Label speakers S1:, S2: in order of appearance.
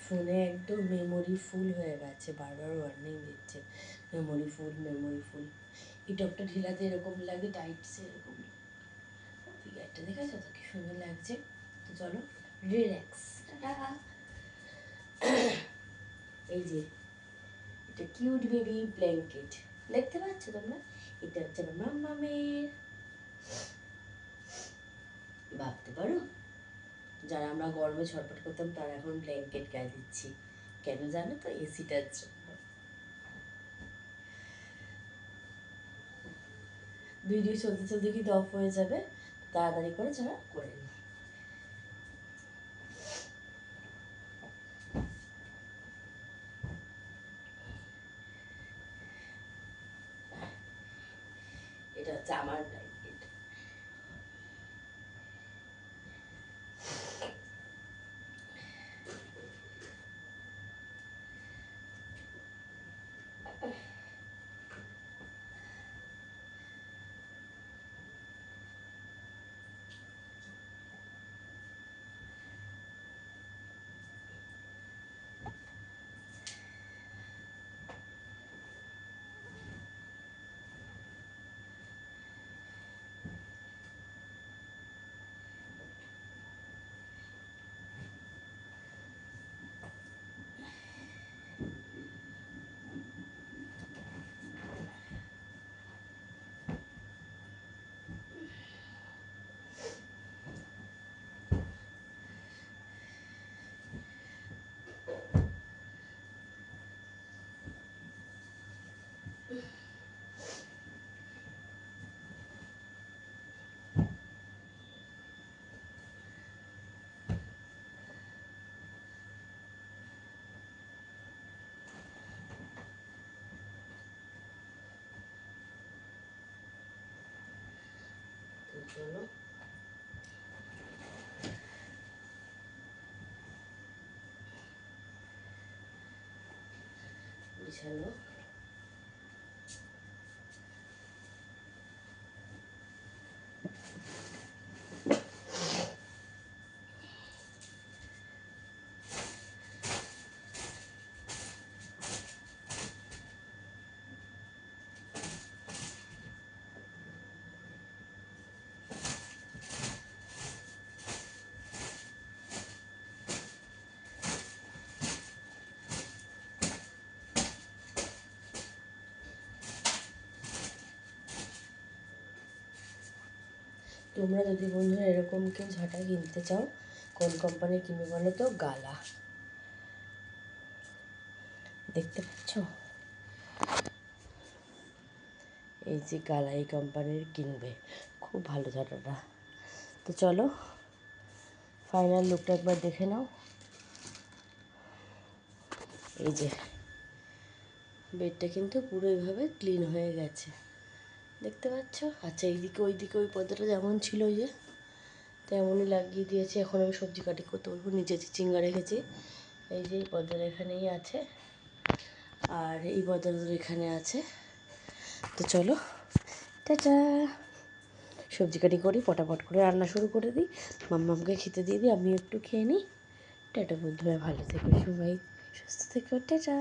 S1: ফোনে একদম মেমোরি ফুল হয়ে গেছে, বারবার ওয়ার্নিং দিচ্ছে মেমোরি ফুল মেমোরি ফুল। এই টপটা ঢিলাতে এরকম লাগে, টাইটসে এরকম ফিগারটা দেখেছো তো কি সুন্দর লাগছে। তো চলো রিল্যাক্স। এই যে এটা কিউট বেবি ব্ল্যাঙ্কেট, দেখতে পাচ্ছ তোমরা? এটা হচ্ছে আমার মাম্মামের। ভাবতে পারো যারা আমরা গরমে ছটফট করতাম তারা এখন ব্ল্যাঙ্কেট গায়ে দিচ্ছি, কেন জানো তো? এসিটার জন্য। ভিডিও চলতে চলতে কিন্তু অফ হয়ে যাবে, তাড়াতাড়ি করে যারা করে নিই। এটা হচ্ছে আমার ব্ল্যাঙ্কেট। চলো বিছানো। তোমরা যদি বন্ধুরা এরকম কেউ ঝাঁটা কিনতে চাও, কোন কোম্পানির কিনবে বলো তো? গালা। দেখতে পাচ্ছ? এই যে গালা এই কোম্পানির কিনবে, খুব ভালো ঝাঁটাটা। তো চলো ফাইনাল লুকটা একবার দেখে নাও। এই যে বেডটা কিন্তু পুরো এইভাবে ক্লিন হয়ে গেছে, দেখতে পাচ্ছ? আচ্ছা এইদিকে ওইদিকে ওই পর্দাটা যেমন ছিল ওই যে তেমনই লাগিয়ে দিয়েছি। এখন আমি সবজি কাটি করতে বলবো, নিচে চিচিঙ্গা রেখেছি। এই যে এই পর্দাটা এখানেই আছে, আর এই পর্দাটা এখানে আছে। তো চলো টাটা, সবজি কাটি করি, পটাপট করে রান্না শুরু করে দিই, মাম্মামকে খেতে দিয়ে দিই, আমি একটু খেয়ে নিই। টাটা বন্ধুরা, ভালো থেকো সবাই, সুস্থ থেকো, টাটা।